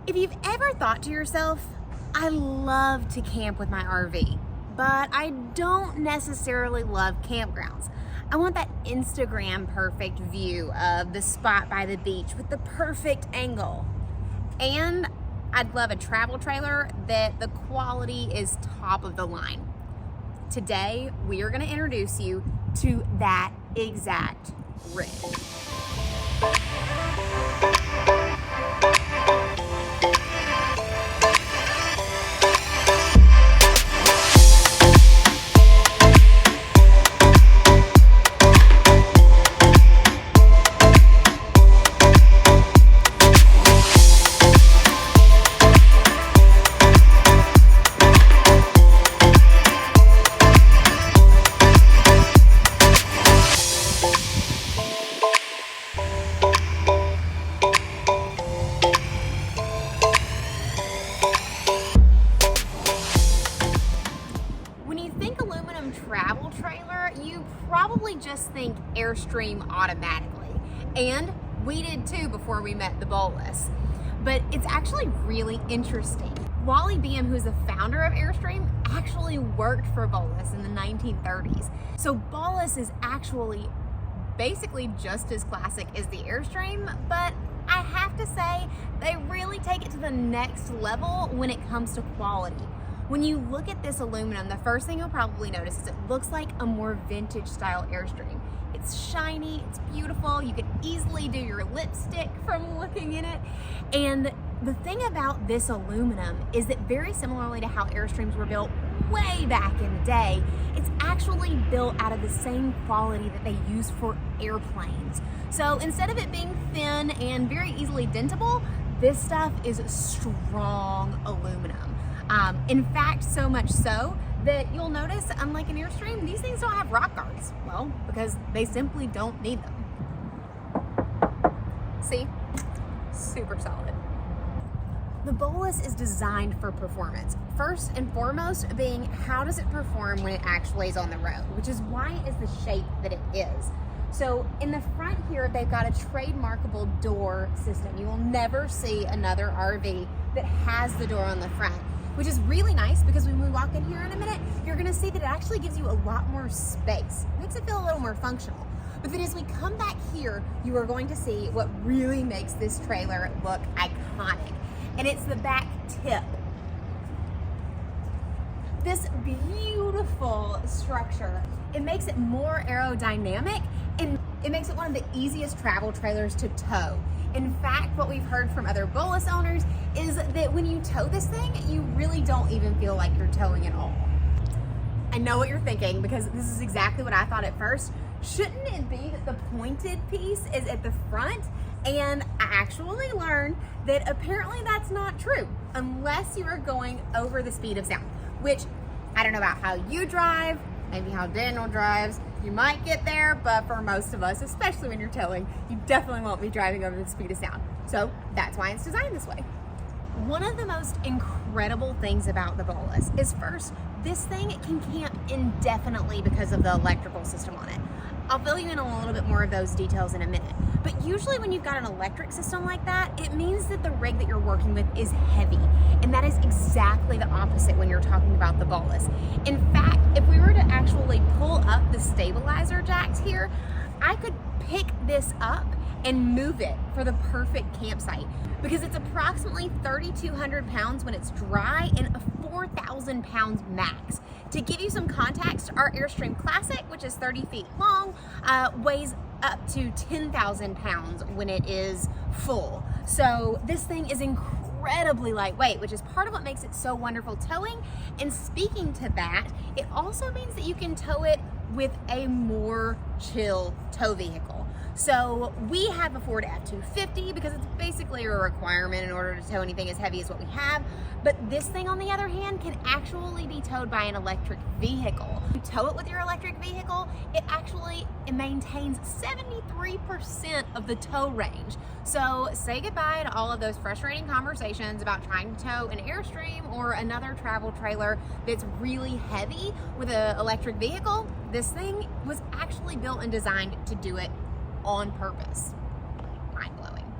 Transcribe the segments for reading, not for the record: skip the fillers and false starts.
If you've ever thought to yourself, I love to camp with my RV, but I don't necessarily love campgrounds. I want that Instagram perfect view of the spot by the beach with the perfect angle. And I'd love a travel trailer that the quality is top of the line. Today, we are going to introduce you to that exact rig. Travel trailer, you probably just think AIRSTREAM automatically, and we did too before we met the Bowlus. But it's actually really interesting. Wally Beam, who's the founder of AIRSTREAM, actually worked for Bowlus in the 1930s. So Bowlus is actually basically just as classic as the AIRSTREAM, but I have to say they really take it to the next level when it comes to quality. When you look at this aluminum, the first thing you'll probably notice is it looks like a more vintage style AIRSTREAM. It's shiny, it's beautiful, you can easily do your lipstick from looking in it. And the thing about this aluminum is that very similarly to how AIRSTREAMs were built way back in the day, it's actually built out of the same quality that they use for airplanes. So instead of it being thin and very easily dentable, this stuff is strong aluminum. In fact, so much so that you'll notice, unlike an AIRSTREAM, these things don't have rock guards. Well, because they simply don't need them. See? Super solid. The Bowlus is designed for performance. First and foremost being, how does it perform when it actually is on the road, which is why it is the shape that it is. So in the front here, they've got a trademarkable door system. You will never see another RV that has the door on the front, which is really nice because when we walk in here in a minute, you're gonna see that it actually gives you a lot more space. It makes it feel a little more functional. But then as we come back here, you are going to see what really makes this trailer look iconic. And it's the back tip. This beautiful structure, it makes it more aerodynamic and it makes it one of the easiest travel trailers to tow. In fact, what we've heard from other Bowlus owners is that when you tow this thing, you really don't even feel like you're towing at all. I know what you're thinking because this is exactly what I thought at first. Shouldn't it be that the pointed piece is at the front? And I actually learned that apparently that's not true unless you are going over the speed of sound, which I don't know about how you drive, maybe how Daniel drives. You might get there, but for most of us, especially when you're towing, you definitely won't be driving over the speed of sound. So that's why it's designed this way. One of the most incredible things about the Bowlus is first, this thing can camp indefinitely because of the electrical system on it. I'll fill you in a little bit more of those details in a minute. But usually when you've got an electric system like that, it means that the rig that you're working with is heavy. And that is exactly the opposite when you're talking about the Bowlus. In fact, if we were to actually pull up the stabilizer jacks here, I could pick this up and move it for the perfect campsite because it's approximately 3,200 pounds when it's dry and 4,000 pounds max. To give you some context, our AIRSTREAM Classic, which is 30 feet long, weighs up to 10,000 pounds when it is full. So this thing is incredibly lightweight, which is part of what makes it so wonderful towing. And speaking to that, it also means that you can tow it with a more chill tow vehicle. So we have a Ford F-250 because it's basically a requirement in order to tow anything as heavy as what we have. But this thing, on the other hand, can actually be towed by an electric vehicle. You tow it with your electric vehicle, it maintains 73% of the tow range. So say goodbye to all of those frustrating conversations about trying to tow an AIRSTREAM or another travel trailer that's really heavy with an electric vehicle. This thing was actually built and designed to do it on purpose. Mind-blowing.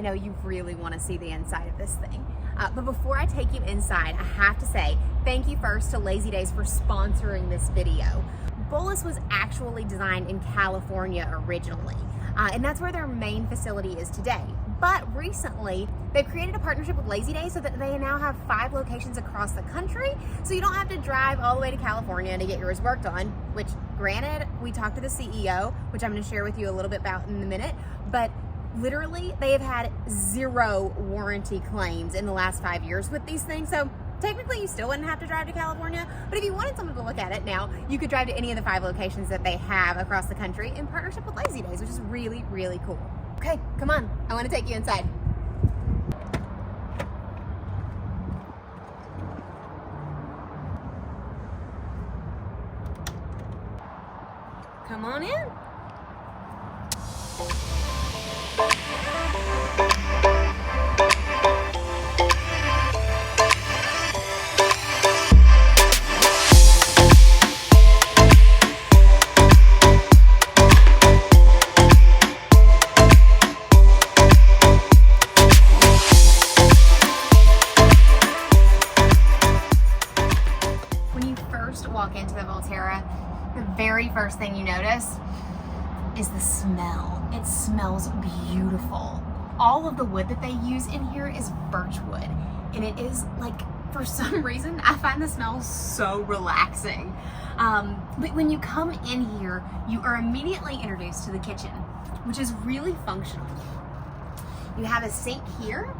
I know you really want to see the inside of this thing. But before I take you inside, I have to say thank you first to Lazy Days for sponsoring this video. Bowlus was actually designed in California originally, and that's where their main facility is today. But recently, they've created a partnership with Lazy Days so that they now have 5 locations across the country, so you don't have to drive all the way to California to get yours worked on, which granted, we talked to the CEO, which I'm going to share with you a little bit about in a minute, but literally, they have had 0 warranty claims in the last 5 years with these things, so technically you still wouldn't have to drive to California, but if you wanted someone to look at it now, you could drive to any of the 5 locations that they have across the country in partnership with Lazy Days, which is really, really cool. Okay, come on, I want to take you inside. Come on in. Walk into the Volterra, the very first thing you notice is the smell. It smells beautiful. All of the wood that they use in here is birch wood, and it is like, for some reason, I find the smell so relaxing. But when you come in here, you are immediately introduced to the kitchen, which is really functional. You have a sink here,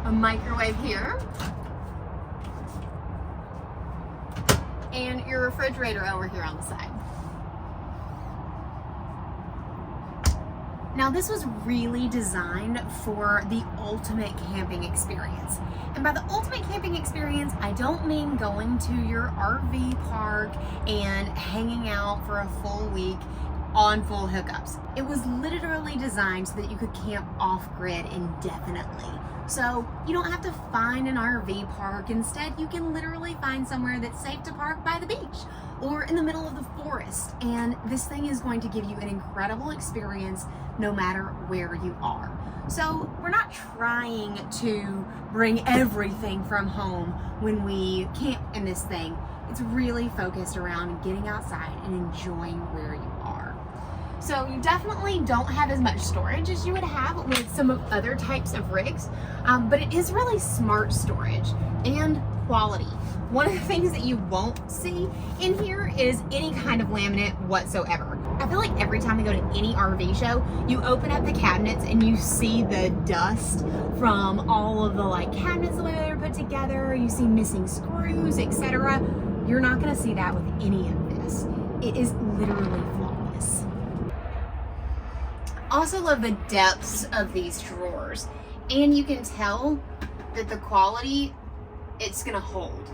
a microwave here, and your refrigerator over here on the side. Now this was really designed for the ultimate camping experience. And by the ultimate camping experience, I don't mean going to your RV park and hanging out for a full week on full hookups. It was literally designed so that you could camp off-grid indefinitely. So you don't have to find an RV park. Instead, you can literally find somewhere that's safe to park by the beach or in the middle of the forest. And this thing is going to give you an incredible experience no matter where you are. So we're not trying to bring everything from home when we camp in this thing. It's really focused around getting outside and enjoying where you are. So you definitely don't have as much storage as you would have with some of other types of rigs, but it is really smart storage and quality. One of the things that you won't see in here is any kind of laminate whatsoever. I feel like every time I go to any RV show, you open up the cabinets and you see the dust from all of the cabinets, the way they're put together, you see missing screws, etc. You're not gonna see that with any of this. It is literally flawless. Also love the depths of these drawers, and you can tell that the quality, it's gonna hold.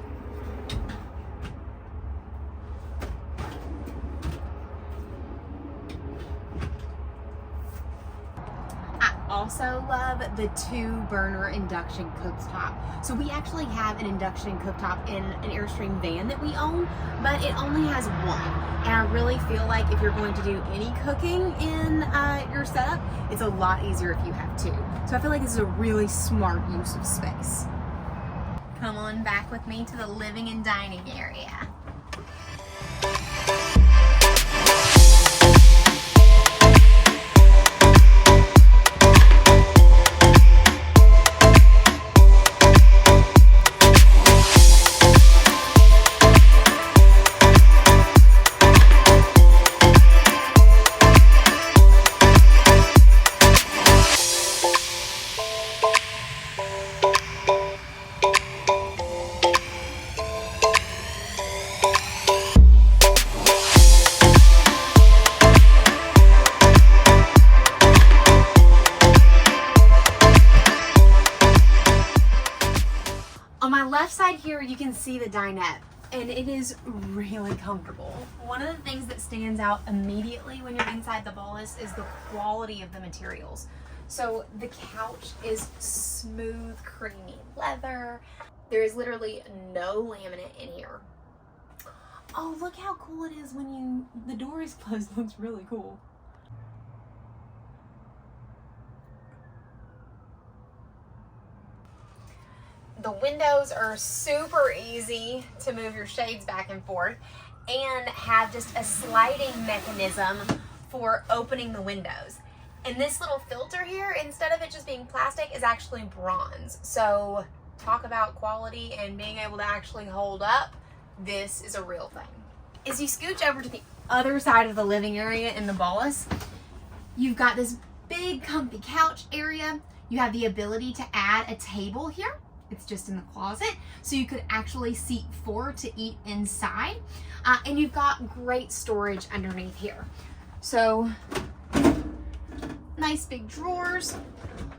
I also love the 2-burner induction cooktop. So we actually have an induction cooktop in an AIRSTREAM van that we own, but it only has one. And I really feel like if you're going to do any cooking in your setup, it's a lot easier if you have 2. So I feel like this is a really smart use of space. Come on back with me to the living and dining area. On my left side here, you can see the dinette, and it is really comfortable. One of the things that stands out immediately when you're inside the Bowlus is the quality of the materials. So the couch is smooth, creamy leather. There is literally no laminate in here. Oh, look how cool it is when the door is closed. It looks really cool. The windows are super easy to move your shades back and forth and have just a sliding mechanism for opening the windows. And this little filter here, instead of it just being plastic, is actually bronze. So talk about quality and being able to actually hold up. This is a real thing. As you scooch over to the other side of the living area in the Bowlus, you've got this big comfy couch area. You have the ability to add a table here. It's just in the closet, so you could actually seat 4 to eat inside. And you've got great storage underneath here. So nice big drawers.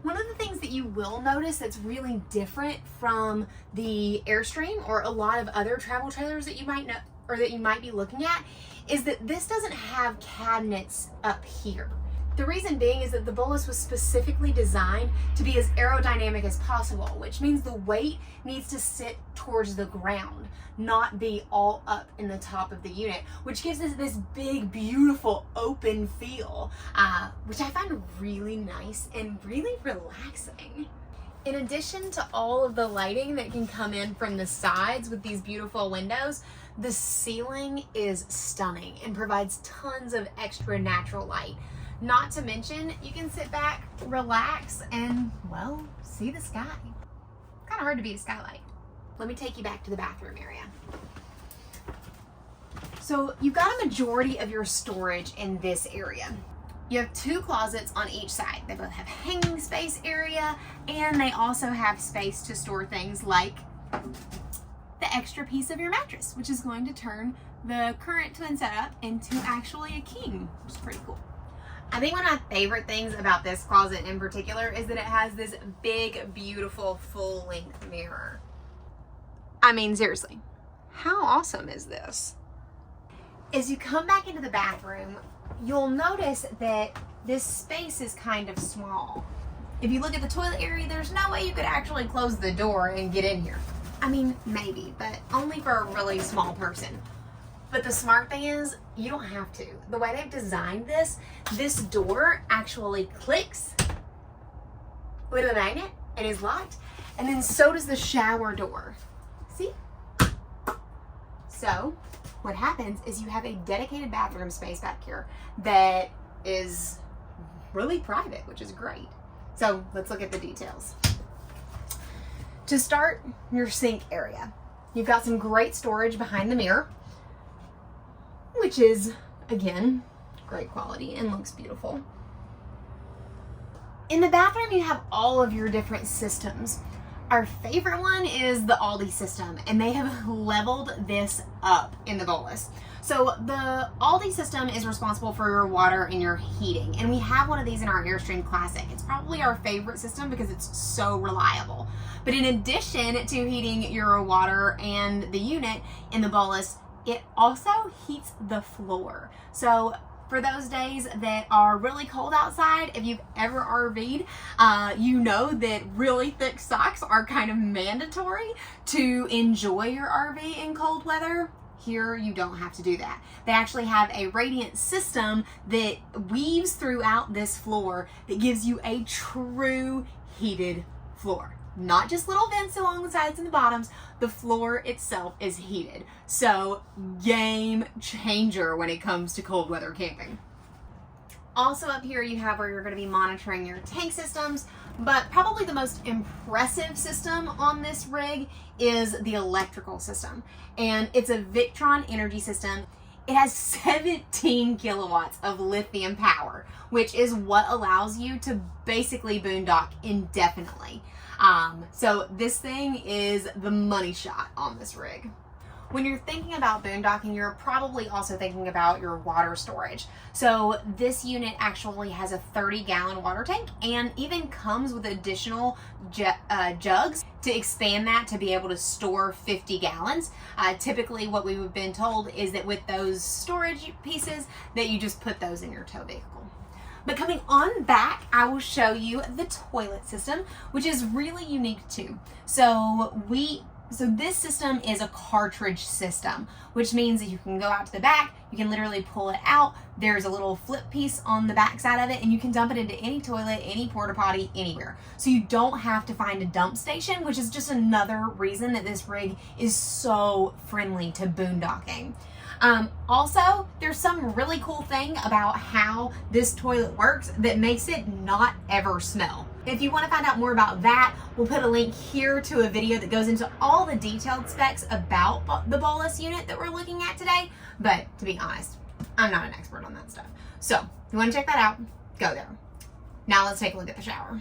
One of the things that you will notice that's really different from the AIRSTREAM or a lot of other travel trailers that you might know or that you might be looking at is that this doesn't have cabinets up here. The reason being is that the Bowlus was specifically designed to be as aerodynamic as possible, which means the weight needs to sit towards the ground, not be all up in the top of the unit, which gives us this big, beautiful, open feel, which I find really nice and really relaxing. In addition to all of the lighting that can come in from the sides with these beautiful windows, the ceiling is stunning and provides tons of extra natural light. Not to mention, you can sit back, relax, and, well, see the sky. Kind of hard to beat a skylight. Let me take you back to the bathroom area. So you've got a majority of your storage in this area. You have 2 closets on each side. They both have hanging space area, and they also have space to store things like the extra piece of your mattress, which is going to turn the current twin setup into actually a king, which is pretty cool. I think one of my favorite things about this closet in particular is that it has this big, beautiful, full-length mirror. I mean, seriously, how awesome is this? As you come back into the bathroom, you'll notice that this space is kind of small. If you look at the toilet area, there's no way you could actually close the door and get in here. I mean, maybe, but only for a really small person. But the smart thing is, you don't have to. The way they've designed this door actually clicks with a magnet and is locked, and then so does the shower door. See? So what happens is you have a dedicated bathroom space back here that is really private, which is great. So let's look at the details. To start, your sink area. You've got some great storage behind the mirror, which is, again, great quality and looks beautiful. In the bathroom, you have all of your different systems. Our favorite one is the Aldi system, and they have leveled this up in the Bowlus. So the Aldi system is responsible for your water and your heating, and we have one of these in our AIRSTREAM Classic. It's probably our favorite system because it's so reliable. But in addition to heating your water and the unit in the Bowlus, it also heats the floor. So for those days that are really cold outside, if you've ever RV'd, you know that really thick socks are kind of mandatory to enjoy your RV in cold weather. Here, you don't have to do that. They actually have a radiant system that weaves throughout this floor that gives you a true heated floor. Not just little vents along the sides and the bottoms, the floor itself is heated. So, game changer when it comes to cold weather camping. Also up here you have where you're going to be monitoring your tank systems, but probably the most impressive system on this rig is the electrical system. And it's a Victron energy system. It has 17 kilowatts of lithium power, which is what allows you to basically boondock indefinitely. So this thing is the money shot on this rig. When you're thinking about boondocking, you're probably also thinking about your water storage. So this unit actually has a 30-gallon water tank and even comes with additional jugs to expand that to be able to store 50 gallons. Typically what we've been told is that with those storage pieces that you just put those in your tow vehicle. But coming on back, I will show you the toilet system, which is really unique too. So we So this system is a cartridge system, which means that you can go out to the back, you can literally pull it out. There's a little flip piece on the back side of it, and you can dump it into any toilet, any porta potty, anywhere. So you don't have to find a dump station, which is just another reason that this rig is so friendly to boondocking. Also, there's some really cool thing about how this toilet works that makes it not ever smell. If you want to find out more about that, we'll put a link here to a video that goes into all the detailed specs about the Bowlus unit that we're looking at today. But to be honest, I'm not an expert on that stuff. So if you want to check that out, go there. Now let's take a look at the shower.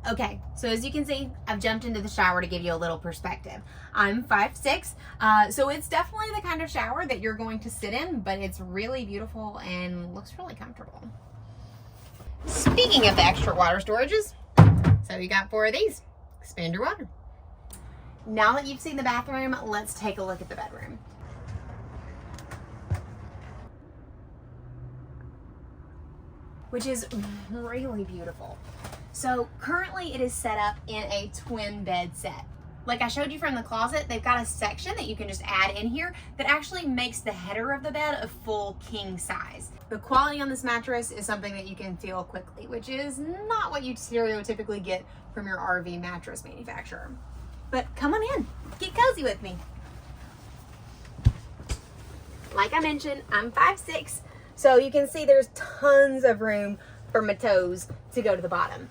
Okay, so as you can see, I've jumped into the shower to give you a little perspective. I'm 5'6", so it's definitely the kind of shower that you're going to sit in, but it's really beautiful and looks really comfortable. Speaking of the extra water storages, so you got 4 of these. Expand your water. Now that you've seen the bathroom, let's take a look at the bedroom. Which is really beautiful. So currently it is set up in a twin bed set. Like I showed you from the closet, they've got a section that you can just add in here that actually makes the header of the bed a full king size. The quality on this mattress is something that you can feel quickly, which is not what you stereotypically get from your RV mattress manufacturer. But come on in, get cozy with me. Like I mentioned, I'm 5'6", so you can see there's tons of room for my toes to go to the bottom.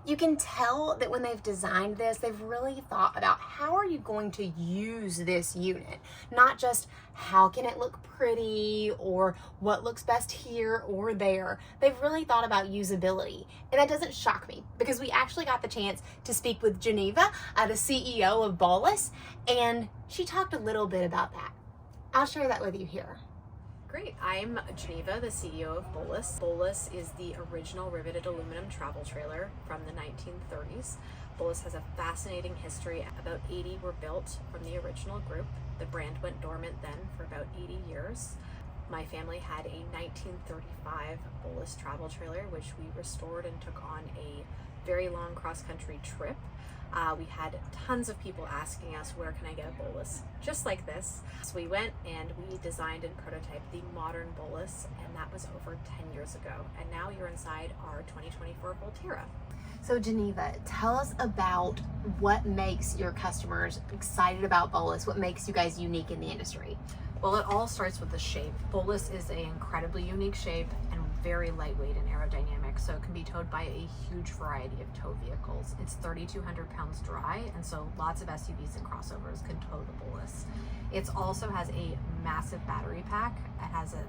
You can tell that when they've designed this, they've really thought about how are you going to use this unit? Not just how can it look pretty or what looks best here or there. They've really thought about usability. And that doesn't shock me because we actually got the chance to speak with Geneva, the CEO of Bowlus, and she talked a little bit about that. I'll share that with you here. Great. I'm Geneva, the CEO of Bowlus. Bowlus is the original riveted aluminum travel trailer from the 1930s. Bowlus has a fascinating history. About 80 were built from the original group. The brand went dormant then for about 80 years. My family had a 1935 Bowlus travel trailer, which we restored and took on a very long cross-country trip. We had tons of people asking us, where can I get a Bowlus just like this? So we went and we designed and prototyped the modern Bowlus, and that was over 10 years ago. And now you're inside our 2024 Volterra. So Geneva, tell us about what makes your customers excited about Bowlus, what makes you guys unique in the industry. Well, it all starts with the shape. Bowlus is an incredibly unique shape and very lightweight and aerodynamic, so it can be towed by a huge variety of tow vehicles. It's 3,200 pounds dry, and so lots of SUVs and crossovers can tow the Bowlus. It also has a massive battery pack.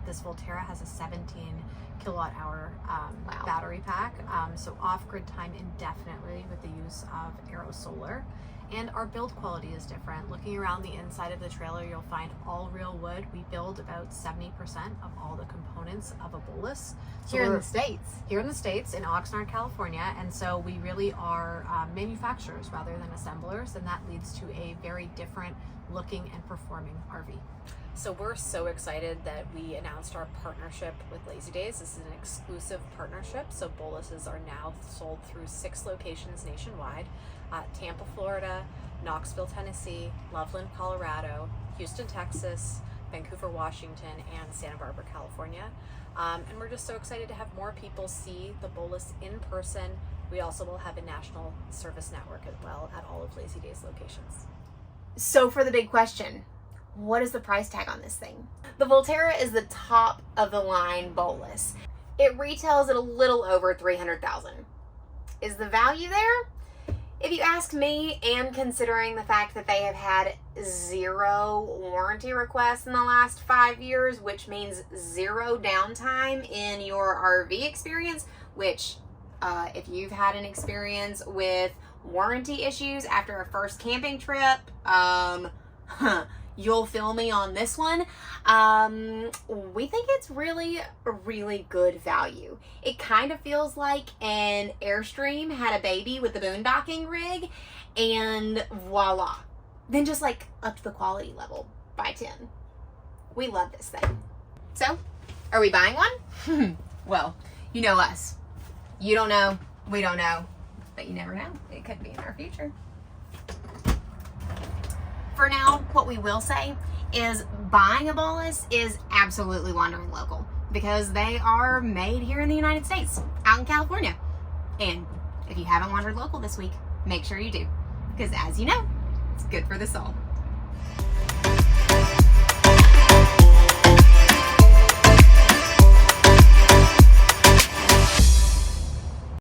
This Volterra has a 17 kilowatt hour battery pack, so off-grid time indefinitely with the use of Aero Solar. And our build quality is different. Looking around the inside of the trailer, you'll find all real wood. We build about 70% of all the components of a Bowlus. Here in the States? Here in the States, in Oxnard, California. And so we really are manufacturers rather than assemblers, and that leads to a very different looking and performing RV. So we're so excited that we announced our partnership with Lazy Days. This is an exclusive partnership. So Bowluses are now sold through 6 locations nationwide. Tampa, Florida, Knoxville, Tennessee, Loveland, Colorado, Houston, Texas, Vancouver, Washington, and Santa Barbara, California. And we're just so excited to have more people see the Bowlus in person. We also will have a national service network as well at all of Lazy Days locations. So for the big question, what is the price tag on this thing? The Volterra is the top of the line Bowlus. It retails at a little over $300,000. Is the value there? If you ask me, and considering the fact that they have had 0 warranty requests in the last 5 years, which means 0 downtime in your RV experience, which if you've had an experience with warranty issues after a first camping trip, you'll feel me on this one. We think it's really a really good value. It kind of feels like an AIRSTREAM had a baby with the boondocking rig, and voila. Then just like upped the quality level by 10. We love this thing. So, are we buying one? Well, You know us. You don't know, we don't know, but you never know. It could be in our future. For now, what we will say is buying a Bowlus is absolutely Wanderlocal because they are made here in the United States, out in California. And if you haven't wandered local this week, make sure you do, because as you know, it's good for the soul.